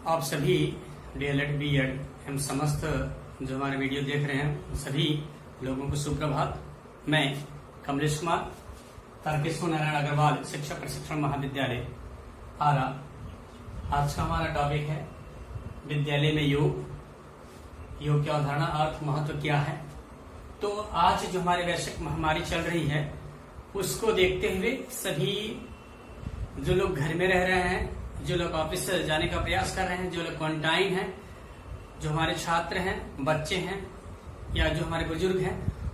आप सभी DElEd BEd एवं समस्त जो हमारे वीडियो देख रहे हैं सभी लोगों को सुप्रभात। मैं कमलेश कुमार, तारकेश्वर नारायण अग्रवाल शिक्षा प्रशिक्षण महाविद्यालय आरा। आज का हमारा टॉपिक है विद्यालय में योग की अवधारणा, अर्थ, महत्व क्या है। तो आज जो हमारी वैश्विक महामारी चल रही है उसको देखते हुए सभी जो लोग घर में रह रहे हैं, जो लोग ऑफिस से जाने का प्रयास कर रहे हैं, जो लोग क्वारंटाइन हैं, जो हमारे छात्र हैं, बच्चे हैं या जो हमारे बुजुर्ग हैं,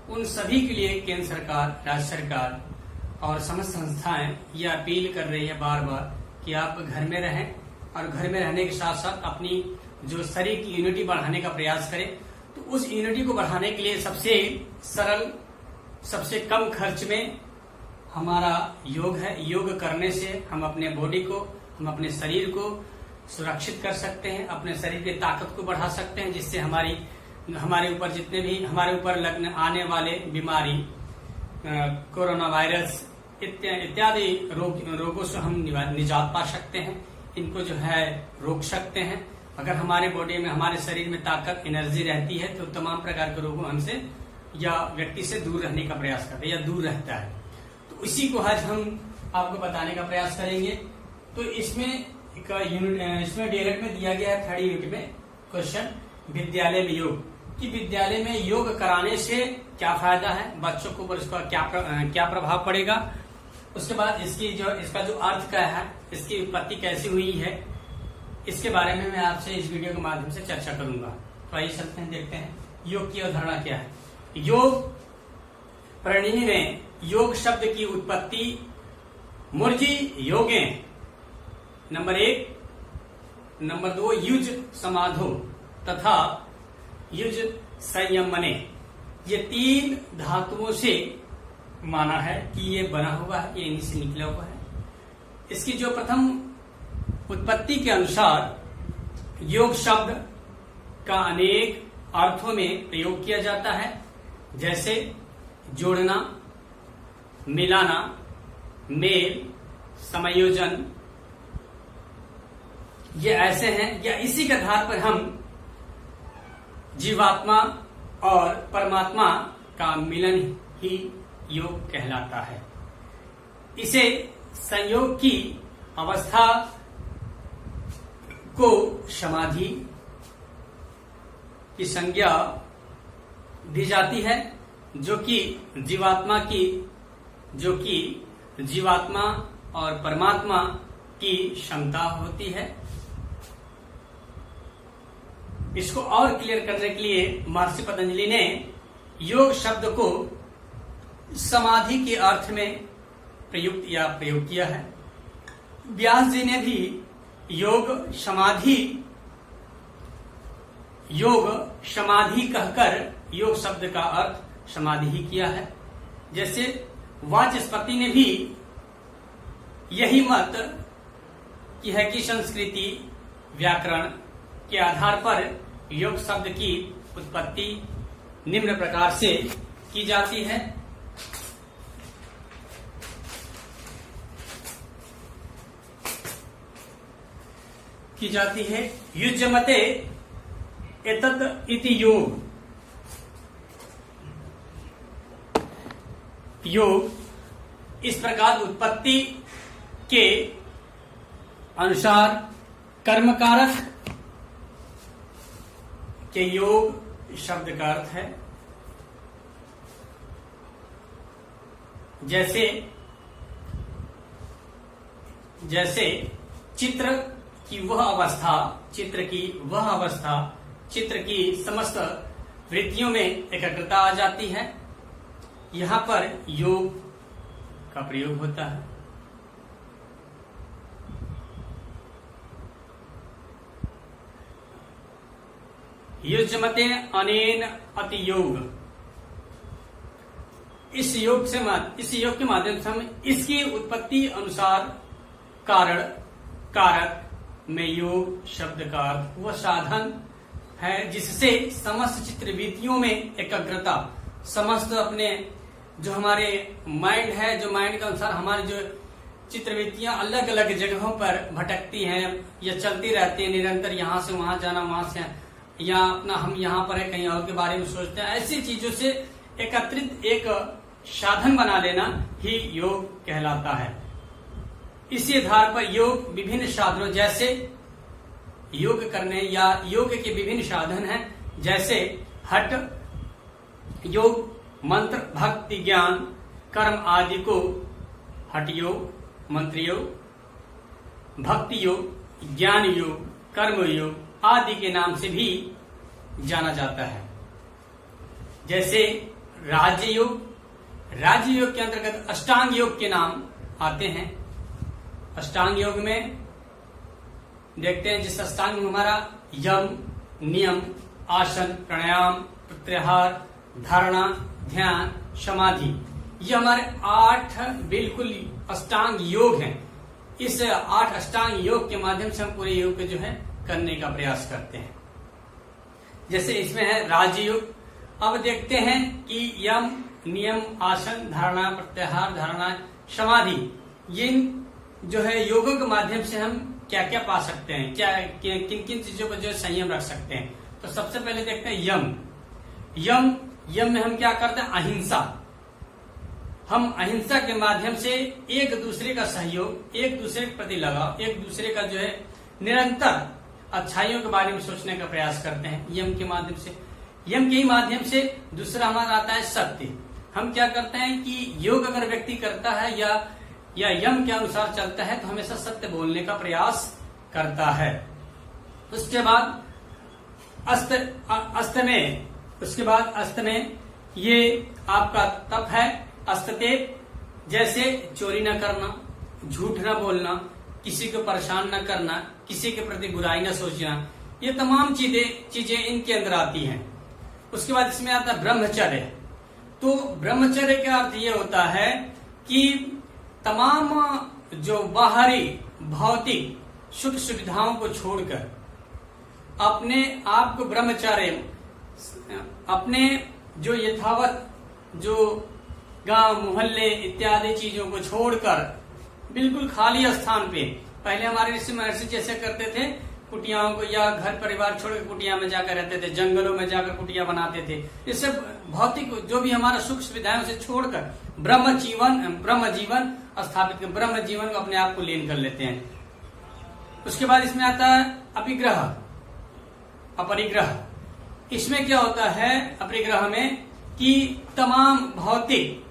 उन सभी के लिए केंद्र सरकार, राज्य सरकार और समस्त संस्थाएं यह अपील कर रही है बार बार कि आप घर में रहें और घर में रहने के साथ साथ अपनी जो शरीर की इम्यूनिटी बढ़ाने का प्रयास करें। तो उस इम्यूनिटी को बढ़ाने के लिए सबसे सरल, सबसे कम खर्च में हमारा योग है। योग करने से हम अपने बॉडी को, हम अपने शरीर को सुरक्षित कर सकते हैं, अपने शरीर की ताकत को बढ़ा सकते हैं, जिससे हमारे ऊपर जितने भी हमारे ऊपर लगने आने वाले बीमारी, कोरोना वायरस इत्यादि रोगों से हम निजात पा सकते हैं, इनको जो है रोक सकते हैं। अगर हमारे बॉडी में, हमारे शरीर में ताकत, एनर्जी रहती है तो तमाम प्रकार के रोगों हमसे या व्यक्ति से दूर रहने का प्रयास करते हैं या दूर रहता है। तो इसी को आज हम आपको बताने का प्रयास करेंगे। तो इसमें डीएलएड में दिया गया है 3rd यूनिट में क्वेश्चन, विद्यालय में योग, कि विद्यालय में योग कराने से क्या फायदा है, बच्चों को ऊपर इसका क्या प्रभाव पड़ेगा। उसके बाद इसका जो अर्थ क्या है, इसकी उत्पत्ति कैसी हुई है, इसके बारे में मैं आपसे इस वीडियो के माध्यम से चर्चा करूंगा। तो आइए चलते हैं, देखते हैं योग की अवधारणा क्या है। योग प्रणिनि में योग शब्द की उत्पत्ति मूर्जी योगे, नंबर 1, नंबर 2 युज समाधो तथा युज संयमने, ये 3 धातुओं से माना है कि ये बना हुआ है, ये इन्हीं से निकला हुआ है। इसकी जो प्रथम उत्पत्ति के अनुसार योग शब्द का अनेक अर्थों में प्रयोग किया जाता है, जैसे जोड़ना, मिलाना, मेल, समायोजन। ये ऐसे हैं, या इसी के आधार पर हम जीवात्मा और परमात्मा का मिलन ही योग कहलाता है। इसे संयोग की अवस्था को समाधि की संज्ञा दी जाती है, जो कि जीवात्मा और परमात्मा की क्षमता होती है। इसको और क्लियर करने के लिए महर्षि पतंजलि ने योग शब्द को समाधि के अर्थ में प्रयोग किया है। व्यास जी ने भी योग समाधि कहकर योग शब्द का अर्थ समाधि ही किया है। जैसे वाचस्पति ने भी यही मत की है कि संस्कृति, व्याकरण के आधार पर योग शब्द की उत्पत्ति निम्न प्रकार से की जाती है। युज्यमते एतत् इति योग। योग इस प्रकार उत्पत्ति के अनुसार कर्मकारक के योग शब्द का अर्थ है। जैसे चित्र की समस्त वृत्तियों में एकाग्रता आ जाती है, यहाँ पर योग का प्रयोग होता है। युज्यमते अनेन अति योग। इस योग के माध्यम से हम इसकी उत्पत्ति अनुसार कारण, कारक में योग शब्द का अर्थ वह साधन है जिससे समस्त चित्रवृत्तियों में एकाग्रता, समस्त अपने जो हमारे माइंड है, जो माइंड के अनुसार हमारे जो चित्रवृत्तियां अलग अलग जगहों पर भटकती हैं या चलती रहती है निरंतर, यहाँ से वहां जाना, वहां से या अपना हम यहाँ पर है कहीं और के बारे में सोचते हैं। ऐसी चीजों से एकत्रित एक साधन बना लेना ही योग कहलाता है। इसी आधार पर योग विभिन्न साधनों जैसे योग करने या योग के विभिन्न साधन हैं, जैसे हठ योग, मंत्र, भक्ति, ज्ञान, कर्म आदि को हठ योग, मंत्र योग, भक्ति योग, ज्ञान योग, कर्म योग आदि के नाम से भी जाना जाता है। जैसे राजयोग, राजयोग के अंतर्गत अष्टांग योग के नाम आते हैं। अष्टांग योग में देखते हैं जिस अष्टांग में हमारा यम, नियम, आसन, प्राणायाम, प्रत्याहार, धारणा, ध्यान, समाधि, ये हमारे 8 बिल्कुल अष्टांग योग हैं। इस 8 अष्टांग योग के माध्यम से हम पूरे योग को जो है करने का प्रयास करते हैं। जैसे इसमें है राजयोग। अब देखते हैं कि यम, नियम, आसन, धारणा, प्रत्याहार, धारणा, समाधि, ये जो है योगों के माध्यम से हम क्या क्या पा सकते हैं, क्या किन किन चीजों पर जो है संयम रख सकते हैं। तो सबसे पहले देखते हैं यम। यम में हम क्या करते हैं? अहिंसा। हम अहिंसा के माध्यम से एक दूसरे का सहयोग, एक दूसरे के प्रति लगाव, एक दूसरे का जो है निरंतर अच्छाइयों के बारे में सोचने का प्रयास करते हैं यम के माध्यम से। यम के ही माध्यम से दूसरा हमारा आता है सत्य। हम क्या करते हैं कि योग अगर व्यक्ति करता है या यम के अनुसार चलता है तो हमेशा सत्य बोलने का प्रयास करता है। उसके बाद अस्त में ये आपका तप है। अस्ततेप, जैसे चोरी न करना, झूठ न बोलना, किसी को परेशान न करना, किसी के प्रति बुराई न सोचना, ये तमाम चीजें इनके अंदर आती हैं। उसके बाद इसमें आता है ब्रह्मचर्य। तो ब्रह्मचर्य का अर्थ ये होता है कि तमाम जो बाहरी भौतिक सुख सुविधाओं को छोड़कर अपने आप को ब्रह्मचर्य, अपने जो यथावत जो गांव मोहल्ले इत्यादि चीजों को छोड़कर बिल्कुल खाली स्थान पे, पहले हमारे ऋषि महर्षि जैसे करते थे, कुटियाओं को या घर परिवार छोड़कर कुटिया में जाकर रहते थे, जंगलों में जाकर कुटिया बनाते थे। इससे भौतिक जो भी हमारा सुख सुविधाएं उसे छोड़कर ब्रह्म जीवन स्थापित कर, ब्रह्म जीवन को अपने आप को लीन कर लेते हैं। उसके बाद इसमें आता है अपरिग्रह। इसमें क्या होता है अपरिग्रह में कि तमाम भौतिक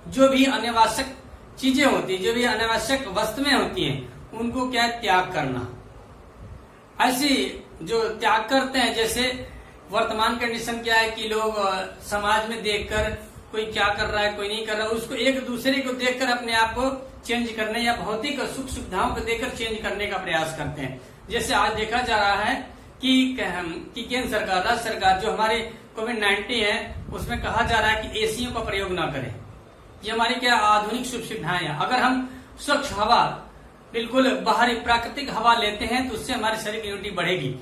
जो भी अनावश्यक चीजें होती है, जो भी अनावश्यक वस्तुएं होती हैं, उनको क्या त्याग करना। ऐसी जो त्याग करते हैं, जैसे वर्तमान कंडीशन क्या है कि लोग समाज में देखकर कोई क्या कर रहा है कोई नहीं कर रहा है, उसको एक दूसरे को देखकर अपने आप को चेंज करने या भौतिक सुख सुविधाओं को देखकर चेंज करने का प्रयास करते हैं। जैसे आज देखा जा रहा है कि केंद्र सरकार, राज्य सरकार जो हमारे कोविड-19 है उसमें कहा जा रहा है कि एसीओ का प्रयोग ना करें। ये हमारी क्या आधुनिक सुख सुविधाएं हैं। अगर हम स्वच्छ हवा, बिल्कुल बाहरी प्राकृतिक हवा लेते हैं तो उससे हमारे शरीर की इम्यूनिटी बढ़ेगी।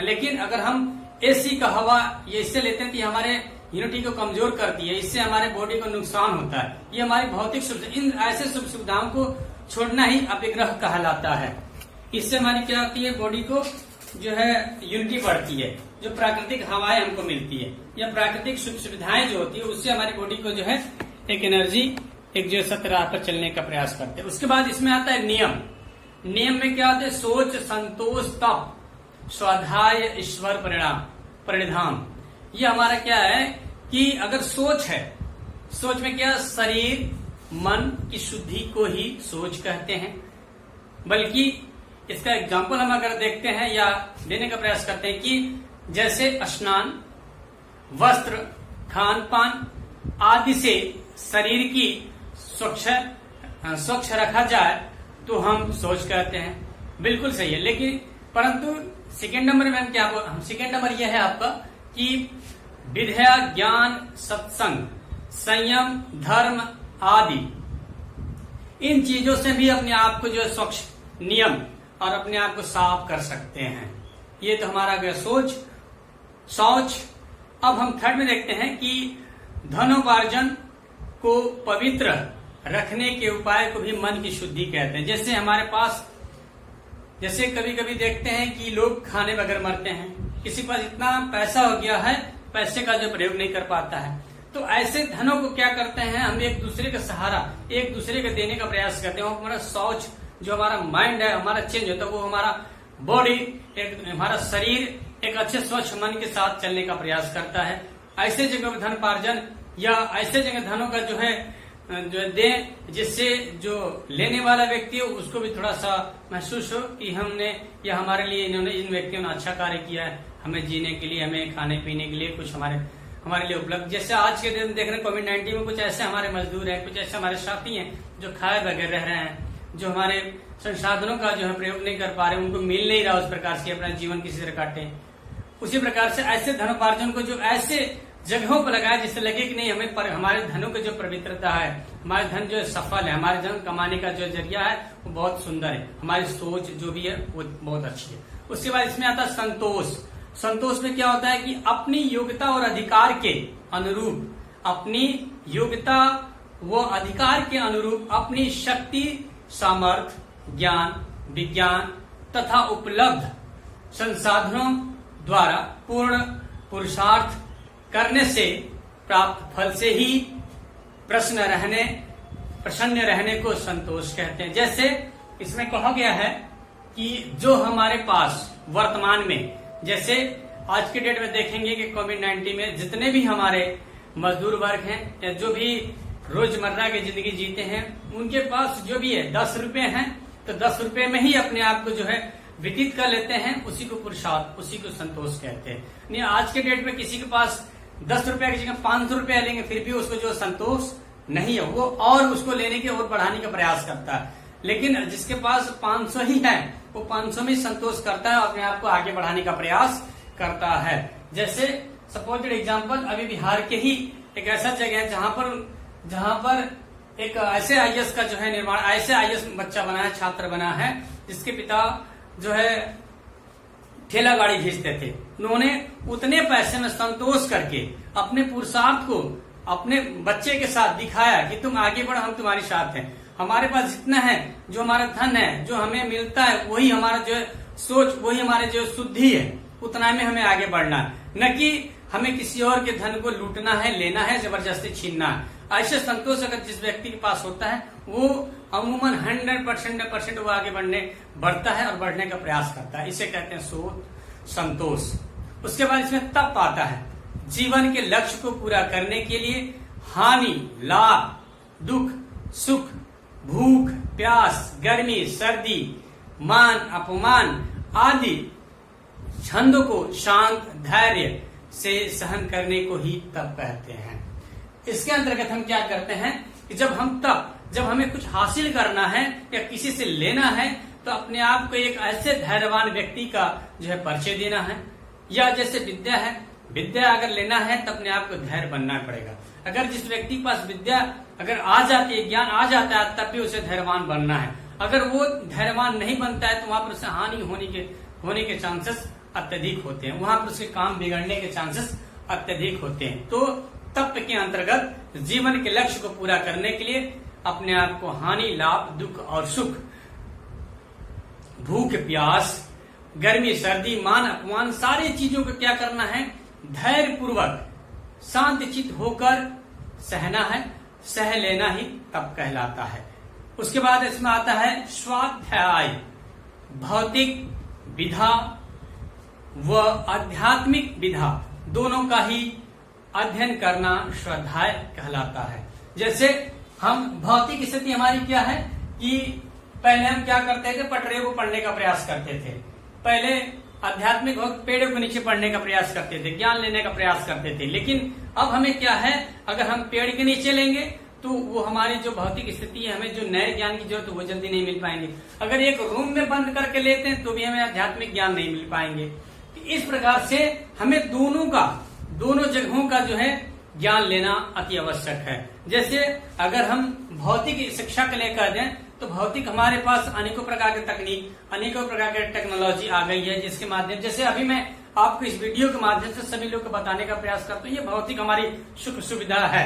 लेकिन अगर हम एसी का हवा ये इससे लेते हैं तो ये हमारे इम्यूनिटी को कमजोर करती है, इससे हमारे बॉडी को नुकसान होता है। ये हमारी भौतिक सुविधा, इन ऐसे सुख सुविधाओं को छोड़ना ही अपरिग्रह कहलाता है। इससे हमारी क्या होती है, बॉडी को जो है यूनिटी बढ़ती है, जो प्राकृतिक हवाएं हमको मिलती है या प्राकृतिक सुख सुविधाएं जो होती है उससे हमारी बॉडी को जो है एक एनर्जी, एक जो सत्य राह पर चलने का प्रयास करते हैं। उसके बाद इसमें आता है नियम। नियम में क्या होता है? सोच, संतोष, तप, स्वाध्याय, ईश्वर परिणाम। ये हमारा क्या है कि अगर सोच है, सोच में क्या, शरीर मन की शुद्धि को ही सोच कहते हैं। बल्कि इसका एग्जाम्पल हम अगर देखते हैं या देने का प्रयास करते हैं कि जैसे स्नान, वस्त्र, खान पान आदि से शरीर की स्वच्छ रखा जाए तो हम सोच कहते हैं। बिल्कुल सही है। लेकिन परंतु सेकेंड नंबर में हम क्या बोल, सेकेंड नंबर यह है आपका कि विद्या, ज्ञान, सत्संग, संयम, धर्म आदि इन चीजों से भी अपने आप को जो है स्वच्छ, नियम और अपने आप को साफ कर सकते हैं। ये तो हमारा गया सोच। अब हम थर्ड में देखते हैं कि धनोपार्जन को पवित्र रखने के उपाय को भी मन की शुद्धि कहते हैं। जैसे हमारे पास, जैसे कभी कभी देखते हैं कि लोग खाने बगैर मरते हैं, किसी के पास इतना पैसा हो गया है, पैसे का जो प्रयोग नहीं कर पाता है, तो ऐसे धनों को क्या करते हैं, हम एक दूसरे का सहारा एक दूसरे को देने का प्रयास करते हैं। हमारा सोच, जो हमारा माइंड है हमारा चेंज होता है, वो हमारा बॉडी, एक हमारा शरीर एक अच्छे स्वच्छ मन के साथ चलने का प्रयास करता है। ऐसे जगह धनोपार्जन या ऐसे जगह धनों का जो है दे, जिससे जो लेने वाला व्यक्ति हो उसको भी थोड़ा सा महसूस हो कि हमने या हमारे लिए इन्होंने, इन व्यक्तियों ने अच्छा कार्य किया है, हमें जीने के लिए, हमें खाने पीने के लिए कुछ हमारे लिए उपलब्ध। जैसे आज के दिन देख रहे हैं कोविड-19 में कुछ ऐसे हमारे मजदूर हैं, कुछ ऐसे हमारे साथी हैं जो खाए बगैर रह रहे हैं, जो हमारे संसाधनों का जो है प्रयोग नहीं कर पा रहे, उनको मिल नहीं रहा उस प्रकार से अपना जीवन किसी तरह काटे। उसी प्रकार से ऐसे धनोपार्जन को जो ऐसे जगहों पर लगाए जिससे लगे कि नहीं हमें हमारे धनों की जो पवित्रता है, हमारे धन जो सफल है, हमारे धन कमाने का जो जरिया है वो बहुत सुंदर है, हमारी सोच जो भी है वो बहुत अच्छी है। उसके बाद इसमें आता है संतोष। संतोष में क्या होता है कि अपनी योग्यता और अधिकार के अनुरूप, अपनी योग्यता व अधिकार के अनुरूप अपनी शक्ति, सामर्थ्य, ज्ञान, विज्ञान तथा उपलब्ध संसाधनों द्वारा पूर्ण पुरुषार्थ करने से प्राप्त फल से ही प्रसन्न रहने को संतोष कहते हैं। जैसे इसमें कहा गया है कि जो हमारे पास वर्तमान में, जैसे आज के डेट में देखेंगे कि कोविड-19 में जितने भी हमारे मजदूर वर्ग हैं या जो भी रोजमर्रा की जिंदगी जीते हैं, उनके पास जो भी है 10 रुपए हैं, तो 10 रुपए में ही अपने आप को जो है व्यतीत कर लेते हैं, उसी को पुरुषार्थ, उसी को संतोष कहते हैं। नहीं, आज के डेट में किसी के पास 10 रुपए की जगह 500 रुपया लेंगे, फिर भी उसको जो संतोष नहीं है, वो और उसको लेने की और बढ़ाने का प्रयास करता है। लेकिन जिसके पास 500 ही है, वो 500 में संतोष करता है और अपने आप को आगे बढ़ाने का प्रयास करता है। जैसे सपोज एग्जाम्पल, अभी बिहार के ही एक ऐसा जगह है जहां पर एक ऐसे आईएएस का जो है निर्माण, ऐसे आईएएस बच्चा बना है, छात्र बना है, जिसके पिता जो है ठेला गाड़ी भेजते थे। उन्होंने उतने पैसे में संतोष करके अपने पुरुषार्थ को अपने बच्चे के साथ दिखाया कि तुम आगे बढ़ो, हम तुम्हारे साथ हैं, हमारे पास जितना है, जो हमारा धन है, जो हमें मिलता है, वही हमारा जो है सोच, वही हमारे जो शुद्धि है, उतना में हमें आगे बढ़ना है, न कि हमें किसी और के धन को लूटना है, लेना है, जबरदस्ती छीनना है। ऐसे संतोष अगर जिस व्यक्ति के पास होता है, वो अमूमन 100% वो आगे बढ़ता है और बढ़ने का प्रयास करता है। इसे कहते हैं संतोष। उसके बाद इसमें तप आता है। जीवन के लक्ष्य को पूरा करने के लिए हानि, लाभ, दुख, सुख, भूख, प्यास, गर्मी, सर्दी, मान, अपमान आदि छंदों को शांत धैर्य से सहन करने को ही तप कहते हैं। इसके अंतर्गत हम क्या करते हैं कि जब हमें कुछ हासिल करना है या किसी से लेना है, तो अपने आप को एक ऐसे धैर्यवान व्यक्ति का जो है परिचय देना है। या जैसे विद्या है, विद्या अगर लेना है तो अपने आप को धैर्य बनना पड़ेगा। अगर जिस व्यक्ति के पास विद्या अगर आ जाती है, ज्ञान आ जाता है, तब भी उसे धैर्यवान बनना है। अगर वो धैर्यवान नहीं बनता है तो वहां पर उसे हानि होने के चांसेस अत्यधिक होते हैं, वहां पर उसके काम बिगड़ने के चांसेस अत्यधिक होते हैं। तो तप के अंतर्गत जीवन के लक्ष्य को पूरा करने के लिए अपने आप को हानि, लाभ, दुख और सुख, भूख, प्यास, गर्मी, सर्दी, मान, अपमान, सारी चीजों को क्या करना है, धैर्य पूर्वक शांतचित्त होकर सहना है। सह लेना ही तप कहलाता है। उसके बाद इसमें आता है स्वाध्याय। भौतिक विधा व आध्यात्मिक विधा दोनों का ही अध्ययन करना स्वाध्याय कहलाता है। जैसे हम भौतिक स्थिति हमारी क्या है कि पहले हम क्या करते थे, पटरियों को पढ़ने का प्रयास करते थे। पहले आध्यात्मिक पेड़ों के नीचे पढ़ने का प्रयास करते थे, ज्ञान लेने का प्रयास करते थे। लेकिन अब हमें क्या है, अगर हम पेड़ के नीचे लेंगे तो वो हमारी जो भौतिक स्थिति है, हमें जो नए ज्ञान की जरूरत है वो जल्दी नहीं मिल पाएंगे। अगर एक रूम में बंद करके लेते हैं तो भी हमें आध्यात्मिक ज्ञान नहीं मिल पाएंगे। इस प्रकार से हमें दोनों जगहों का जो है ज्ञान लेना अति आवश्यक है। जैसे अगर हम भौतिक शिक्षा को लेकर दें तो भौतिक हमारे पास अनेकों प्रकार की तकनीक, अनेकों प्रकार की टेक्नोलॉजी आ गई है, जिसके माध्यम, जैसे अभी मैं आपको इस वीडियो के माध्यम से सभी लोग को बताने का प्रयास करता हूँ, ये भौतिक हमारी सुख सुविधा है।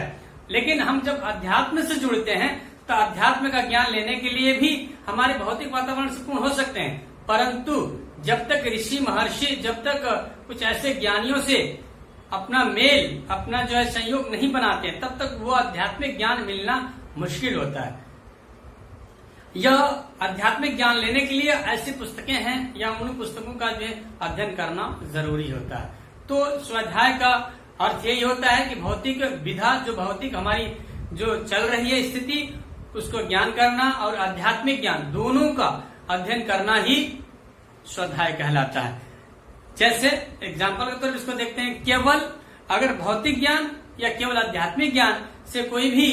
लेकिन हम जब अध्यात्म से जुड़ते हैं तो अध्यात्म का ज्ञान लेने के लिए भी हमारे भौतिक वातावरण से पूर्ण हो सकते हैं, परंतु जब तक ऋषि महर्षि, जब तक कुछ ऐसे ज्ञानियों से अपना मेल, अपना जो है संयोग नहीं बनाते, तब तक वो आध्यात्मिक ज्ञान मिलना मुश्किल होता है। यह आध्यात्मिक ज्ञान लेने के लिए ऐसी पुस्तकें हैं या उन पुस्तकों का जो है अध्ययन करना जरूरी होता है। तो स्वाध्याय का अर्थ यही होता है कि भौतिक विधा, जो भौतिक हमारी जो चल रही है स्थिति, उसको ज्ञान करना और आध्यात्मिक ज्ञान दोनों का अध्ययन करना ही स्वाध्याय कहलाता है। जैसे एग्जाम्पल के तौर पर इसको देखते हैं, केवल अगर भौतिक ज्ञान या केवल आध्यात्मिक ज्ञान से कोई भी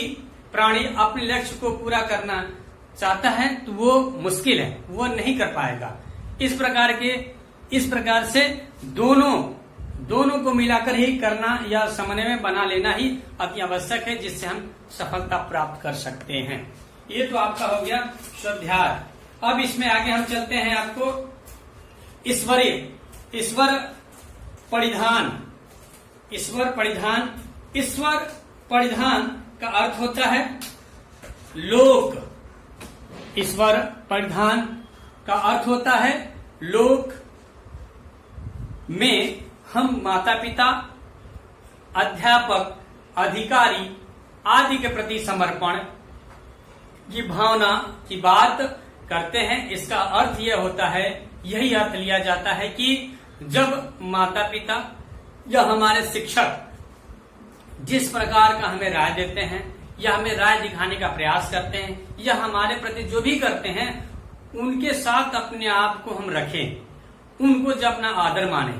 प्राणी अपने लक्ष्य को पूरा करना चाहता है तो वो मुश्किल है, वो नहीं कर पाएगा। इस प्रकार से दोनों को मिलाकर ही करना या समन्वय में बना लेना ही अति आवश्यक है, जिससे हम सफलता प्राप्त कर सकते हैं। ये तो आपका हो गया स्वाध्याय। अब इसमें आगे हम चलते हैं, आपको ईश्वर परिधान का अर्थ होता है लोक। ईश्वर परिधान का अर्थ होता है लोक में हम माता पिता, अध्यापक, अधिकारी आदि के प्रति समर्पण की भावना की बात करते हैं। इसका अर्थ यह होता है, यही अर्थ लिया जाता है कि जब माता पिता या हमारे शिक्षक जिस प्रकार का हमें राय देते हैं या हमें राय दिखाने का प्रयास करते हैं या हमारे प्रति जो भी करते हैं, उनके साथ अपने आप को हम रखें, उनको जब अपना आदर माने,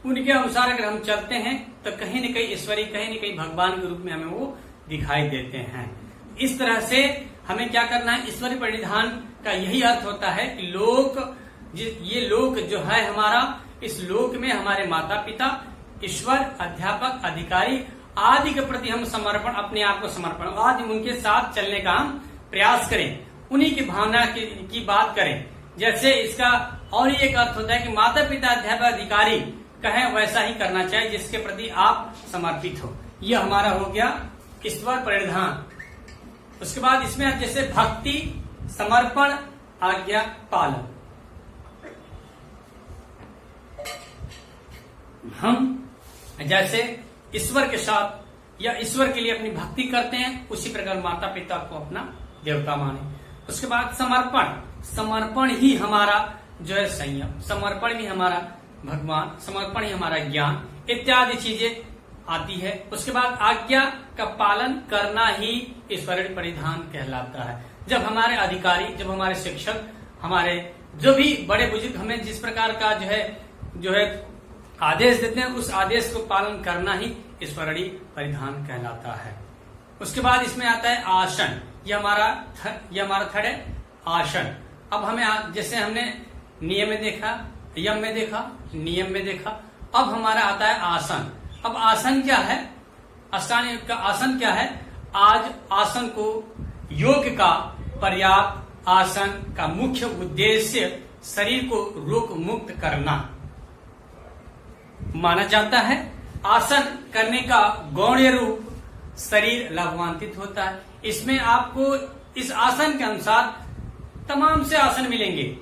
उनके अनुसार अगर हम चलते हैं तो कहीं न कहीं ईश्वरी, कहीं न कहीं भगवान के रूप में हमें वो दिखाई देते हैं। इस तरह से हमें क्या करना है, ईश्वरी परिधान का यही अर्थ होता है कि ये लोक जो है हमारा, इस लोक में हमारे माता पिता, ईश्वर, अध्यापक, अधिकारी आदि के प्रति हम समर्पण, अपने आप को समर्पण, आदि उनके साथ चलने का हम प्रयास करें, उन्हीं की भावना की बात करें। जैसे इसका और एक अर्थ होता है कि माता पिता, अध्यापक, अधिकारी कहें वैसा ही करना चाहिए जिसके प्रति आप समर्पित हो। यह हमारा हो गया ईश्वर परिधान। उसके बाद इसमें जैसे भक्ति, समर्पण, आज्ञा पालन। हम जैसे ईश्वर के साथ या ईश्वर के लिए अपनी भक्ति करते हैं, उसी प्रकार माता पिता को अपना देवता माने। उसके बाद समर्पण ही हमारा जो है संयम, समर्पण भी हमारा भगवान, समर्पण ही हमारा ज्ञान इत्यादि चीजें आती है। उसके बाद आज्ञा का पालन करना ही ईश्वरीय परिधान कहलाता है। जब हमारे अधिकारी, जब हमारे शिक्षक, हमारे जो भी बड़े बुजुर्ग हमें जिस प्रकार का जो है आदेश देते हैं, उस आदेश को पालन करना ही ईश्वरीय परिधान कहलाता है। उसके बाद इसमें आता है आसन। यह हमारा थर्ड है आसन। अब हमें जैसे हमने नियम में देखा, यम में देखा, नियम में देखा, अब हमारा आता है आसन। अब आसन क्या है, अष्टांग योग का आसन क्या है? आज आसन को योग का पर्याप्त आसन का मुख्य उद्देश्य शरीर को रोग मुक्त करना माना जाता है। आसन करने का गौण रूप शरीर लाभान्वित होता है। इसमें आपको इस आसन के अनुसार तमाम से आसन मिलेंगे,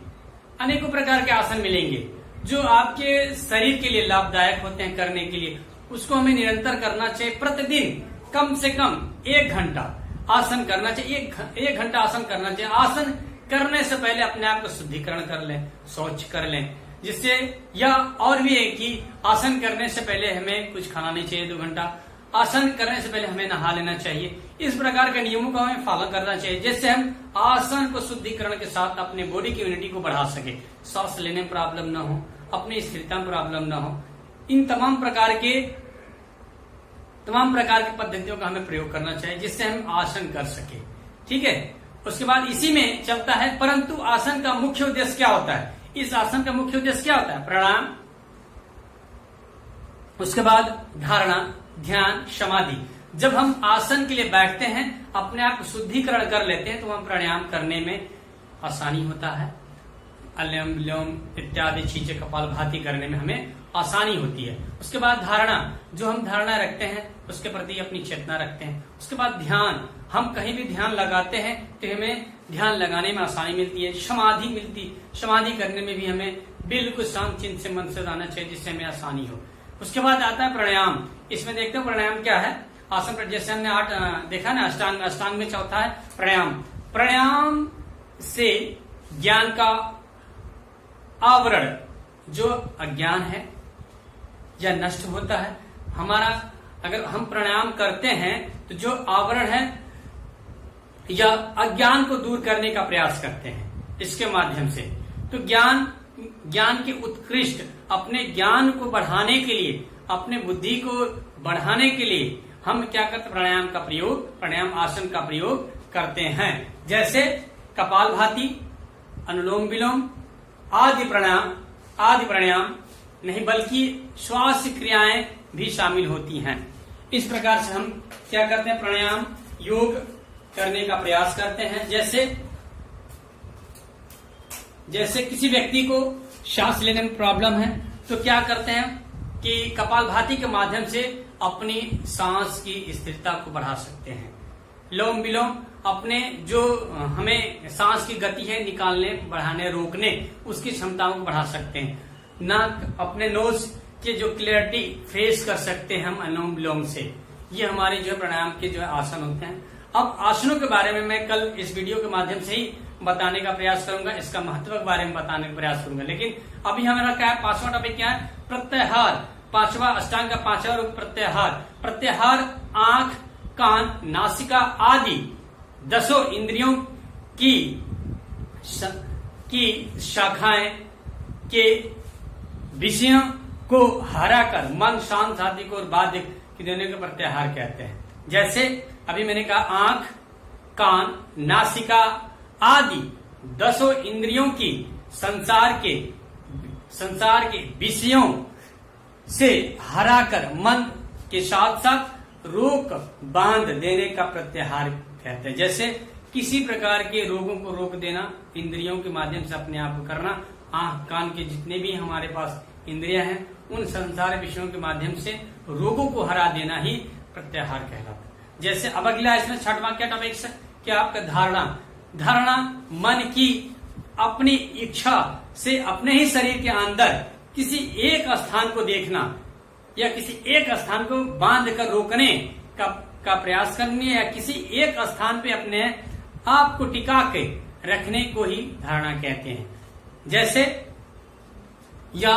अनेकों प्रकार के आसन मिलेंगे जो आपके शरीर के लिए लाभदायक होते हैं करने के लिए। उसको हमें निरंतर करना चाहिए। प्रतिदिन कम से कम 1 घंटा आसन करना चाहिए। 1 घंटा आसन करना चाहिए। आसन करने से पहले अपने आप को शुद्धिकरण कर लें, शौच कर लें, जिससे या और भी है कि आसन करने से पहले हमें कुछ खाना नहीं चाहिए। 2 घंटा आसन करने से पहले हमें नहा लेना चाहिए। इस प्रकार के नियमों का हमें पालन करना चाहिए, जिससे हम आसन को शुद्धिकरण के साथ अपने बॉडी की यूनिटी को बढ़ा सके, सांस लेने में प्रॉब्लम ना हो, अपनी स्थिरता में प्रॉब्लम ना हो। इन तमाम प्रकार के पद्धतियों का हमें प्रयोग करना चाहिए, जिससे हम आसन कर सके। ठीक है। उसके बाद इसी में चलता है, परंतु आसन का मुख्य उद्देश्य क्या होता है? इस आसन का मुख्य उद्देश्य क्या होता है? प्राणायाम, उसके बाद धारणा, ध्यान, समाधि। जब हम आसन के लिए बैठते हैं, अपने आप को शुद्धिकरण कर लेते हैं, तो हम प्राणायाम करने में आसानी होता है। अनुलोम विलोम इत्यादि चीजें कपालभाति करने में हमें आसानी होती है। उसके बाद धारणा, जो हम धारणा रखते हैं उसके प्रति अपनी चेतना रखते हैं। उसके बाद ध्यान, हम कहीं भी ध्यान लगाते हैं तो हमें ध्यान लगाने में आसानी मिलती है। समाधि मिलती, समाधि करने में भी हमें बिल्कुल शांत चित्त से मन से जाना चाहिए जिससे हमें आसानी हो। उसके बाद आता है प्राणायाम। इसमें देखते हैं प्राणायाम क्या है। आसन पर जैसे हमने 8 देखा ना, अष्टांग में चौथा है प्राणायाम। प्राणायाम से ज्ञान का आवरण, जो अज्ञान है या नष्ट होता है हमारा। अगर हम प्राणायाम करते हैं तो जो आवरण है या अज्ञान को दूर करने का प्रयास करते हैं इसके माध्यम से। तो ज्ञान के उत्कृष्ट, अपने ज्ञान को बढ़ाने के लिए, अपने बुद्धि को बढ़ाने के लिए हम क्या करते, प्राणायाम का प्रयोग, प्राणायाम आसन का प्रयोग करते हैं। जैसे कपालभाति, अनुलोम विलोम आदि प्राणायाम नहीं बल्कि श्वास क्रियाएं भी शामिल होती हैं। इस प्रकार से हम क्या करते हैं, प्राणायाम योग करने का प्रयास करते हैं। जैसे किसी व्यक्ति को सांस लेने में प्रॉब्लम है तो क्या करते हैं कि कपालभाति के माध्यम से अपनी सांस की स्थिरता को बढ़ा सकते हैं। लोम विलोम, अपने जो हमें सांस की गति है निकालने, बढ़ाने, रोकने, उसकी क्षमताओं को बढ़ा सकते हैं। नाक, अपने नोज के जो क्लियरिटी फेस कर सकते हैं हम अनुलोम विलोम से। ये हमारे जो प्राणायाम के जो आसन होते हैं। अब आसनों के बारे में मैं कल इस वीडियो के माध्यम से ही बताने का प्रयास करूंगा, इसका महत्व के बारे में बताने का प्रयास करूंगा। लेकिन अभी हमारा क्या है, 5वां टॉपिक क्या है, प्रत्याहार। 5वां अष्टांग का 5वां रूप प्रत्याहार। प्रत्याहार आंख, कान, नासिका आदि 10 इंद्रियों की शाखाएं के विषयों को हराकर मन, शांत, सात्विक और बाधिक की देने को प्रत्याहार कहते हैं। जैसे अभी मैंने कहा आंख, कान, नासिका आदि 10 इंद्रियों की संसार के विषयों से हराकर मन के साथ साथ रोक बांध देने का प्रत्याहार कहते हैं। जैसे किसी प्रकार के रोगों को रोक देना, इंद्रियों के माध्यम से अपने आप को करना। आंख, कान के जितने भी हमारे पास इंद्रियां हैं उन संसार विषयों के माध्यम से रोगों को हरा देना ही प्रत्याहार कहलाता है। जैसे अब अगला इसमें 6वां क्या टॉपिक है, क्या आपका धारणा मन की अपनी इच्छा से अपने ही शरीर के अंदर किसी एक स्थान को देखना या किसी एक स्थान को बांध कर रोकने का प्रयास करनी, या किसी एक स्थान पे अपने आप को टिका के रखने को ही धारणा कहते हैं। जैसे या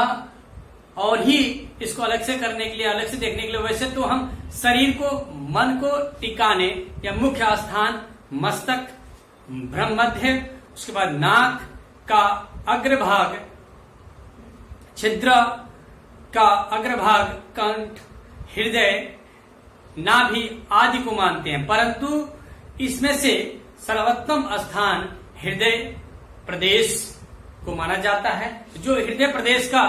और ही इसको अलग से करने के लिए, अलग से देखने के लिए, वैसे तो हम शरीर को, मन को टिकाने या मुख्य स्थान मस्तक, ब्रह्मध्य, उसके बाद नाक का अग्रभाग, छिद्र का अग्रभाग, कंठ, हृदय, नाभि आदि को मानते हैं। परंतु इसमें से सर्वोत्तम स्थान हृदय प्रदेश को माना जाता है। जो हृदय प्रदेश का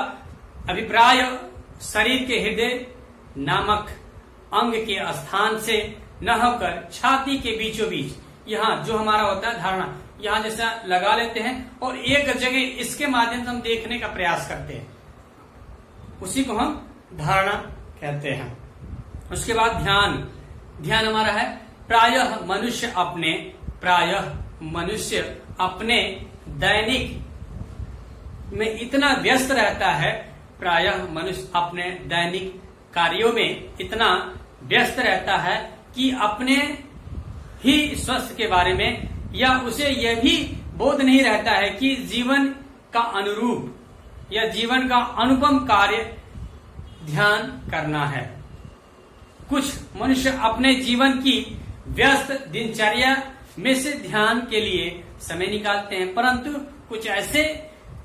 अभिप्राय शरीर के हृदय नामक अंग के स्थान से न होकर छाती के बीचों बीच, यहाँ जो हमारा होता है धारणा, यहाँ जैसा लगा लेते हैं और एक जगह इसके माध्यम से हम देखने का प्रयास करते हैं, उसी को हम धारणा कहते हैं। उसके बाद ध्यान हमारा है प्रायः मनुष्य अपने दैनिक में इतना व्यस्त रहता है, प्रायः मनुष्य अपने दैनिक कार्यों में इतना व्यस्त रहता है कि अपने ही स्वास्थ्य के बारे में या उसे यह भी बोध नहीं रहता है कि जीवन का अनुरूप या जीवन का अनुपम कार्य ध्यान करना है। कुछ मनुष्य अपने जीवन की व्यस्त दिनचर्या में से ध्यान के लिए समय निकालते हैं, परंतु कुछ ऐसे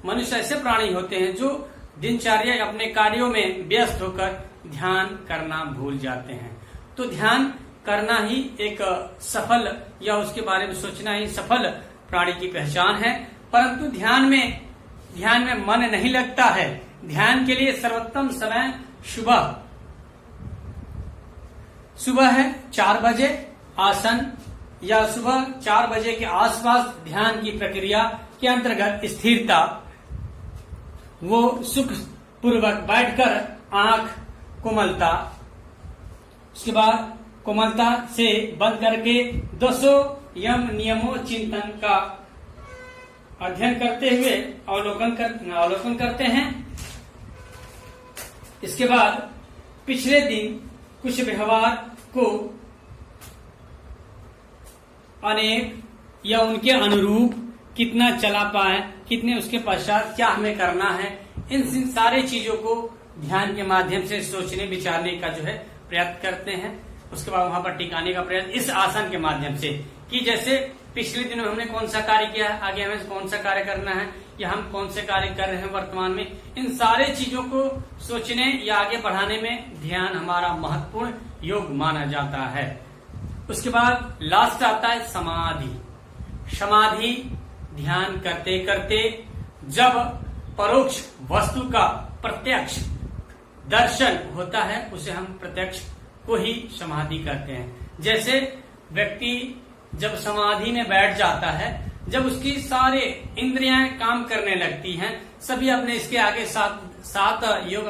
मनुष्य, ऐसे प्राणी होते हैं जो दिनचर्या अपने कार्यों में व्यस्त होकर ध्यान करना भूल जाते हैं। तो ध्यान करना ही एक सफल या उसके बारे में सोचना ही सफल प्राणी की पहचान है। परंतु ध्यान में मन नहीं लगता है। ध्यान के लिए सर्वोत्तम समय सुबह है 4 बजे आसन या सुबह 4 बजे के आसपास ध्यान की प्रक्रिया के अंतर्गत स्थिरता वो सुख पूर्वक बैठकर आंख कोमलता, उसके बाद कोमलता से बंद करके 10 यम नियमों चिंतन का अध्ययन करते हुए अवलोकन करते हैं। इसके बाद पिछले दिन कुछ व्यवहार को अनेक या उनके अनुरूप कितना चला पाए, कितने उसके पश्चात क्या हमें करना है, इन सारे चीजों को ध्यान के माध्यम से सोचने विचारने का जो है प्रयत्न करते हैं। उसके बाद वहां पर टिकाने का प्रयत्न इस आसन के माध्यम से, कि जैसे पिछले दिनों हमने कौन सा कार्य किया है, आगे हमें कौन सा कार्य करना है, या हम कौन से कार्य कर रहे हैं वर्तमान में, इन सारे चीजों को सोचने या आगे बढ़ाने में ध्यान हमारा महत्वपूर्ण योग माना जाता है। उसके बाद लास्ट आता है समाधि। समाधि ध्यान करते करते जब परोक्ष वस्तु का प्रत्यक्ष दर्शन होता है, उसे हम प्रत्यक्ष को ही समाधि कहते हैं। जैसे व्यक्ति जब समाधि में बैठ जाता है, जब उसकी सारे इंद्रियां काम करने लगती हैं, सभी अपने इसके आगे सात योग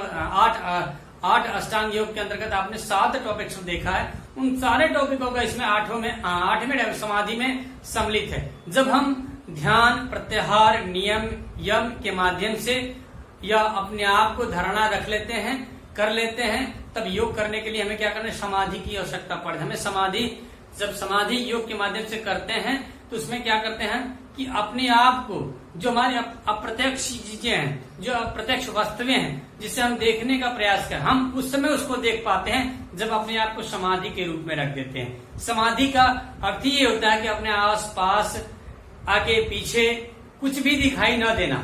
8 अष्टांग योग के अंतर्गत आपने 7 टॉपिक्स देखा है। उन सारे टॉपिकों का इसमें 8वें समाधि में सम्मिलित है। जब हम ध्यान, प्रत्याहार, नियम, यम के माध्यम से या अपने आप को धारणा रख लेते हैं, कर लेते हैं, तब योग करने के लिए हमें क्या करना है, समाधि की आवश्यकता पड़ती है। हमें समाधि, जब समाधि योग के माध्यम से करते हैं तो उसमें क्या करते हैं कि अपने आप को, जो हमारी अप्रत्यक्ष चीजें हैं, जो अप्रत्यक्ष वस्तुएं हैं, जिसे हम देखने का प्रयास करें, हम उस समय उसको देख पाते हैं जब अपने आप को समाधि के रूप में रख देते हैं। समाधि का अर्थ ये होता है कि अपने आस पास, आगे पीछे कुछ भी दिखाई न देना,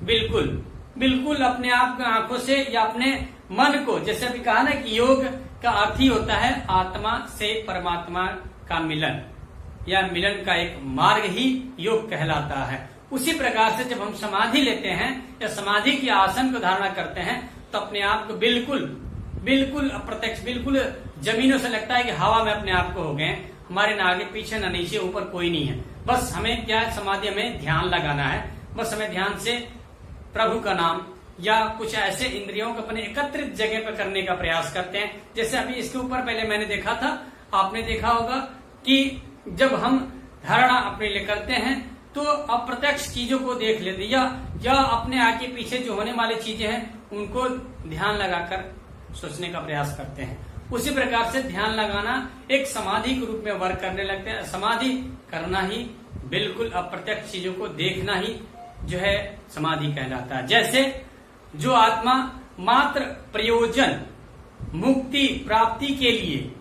बिल्कुल अपने आप की आंखों से या अपने मन को, जैसे अभी कहा ना कि योग का अर्थ ही होता है आत्मा से परमात्मा का मिलन, या मिलन का एक मार्ग ही योग कहलाता है। उसी प्रकार से जब हम समाधि लेते हैं या समाधि की आसन को धारणा करते हैं, तो अपने आप को बिल्कुल अप्रत्यक्ष, बिल्कुल जमीनों से लगता है कि हवा में अपने आप को हो गए, हमारे ना आगे पीछे ना नीचे ऊपर कोई नहीं है। बस हमें क्या है, समाधि हमें ध्यान लगाना है। बस हमें ध्यान से प्रभु का नाम या कुछ ऐसे इंद्रियों को अपने एकत्रित जगह पर करने का प्रयास करते हैं। जैसे अभी इसके ऊपर पहले मैंने देखा था, आपने देखा होगा कि जब हम धारणा अपने लिए करते हैं तो अप्रत्यक्ष चीजों को देख लेते या अपने आगे पीछे जो होने वाली चीजें हैं उनको ध्यान लगाकर सोचने का प्रयास करते हैं। उसी प्रकार से ध्यान लगाना एक समाधि के रूप में वर्क करने लगते हैं। समाधि करना ही, बिल्कुल अप्रत्यक्ष चीजों को देखना ही जो है समाधि कहलाता है। जैसे जो आत्मा मात्र प्रयोजन मुक्ति प्राप्ति के लिए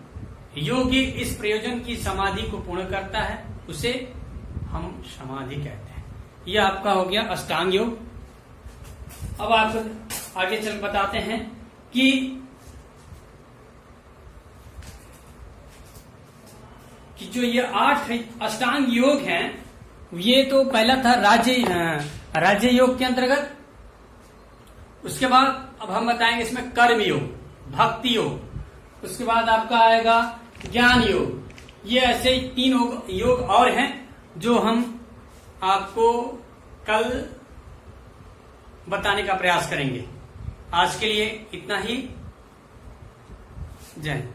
योगी इस प्रयोजन की समाधि को पूर्ण करता है, उसे हम समाधि कहते हैं। यह आपका हो गया अष्टांग योग। अब आपको आगे चल बताते हैं कि जो ये 8 अष्टांग योग हैं, ये तो पहला था राज्य योग के अंतर्गत। उसके बाद अब हम बताएंगे इसमें कर्म योग, भक्ति योग, उसके बाद आपका आएगा ज्ञान योग। ये ऐसे 3 योग और हैं जो हम आपको कल बताने का प्रयास करेंगे। आज के लिए इतना ही। जय हिंद।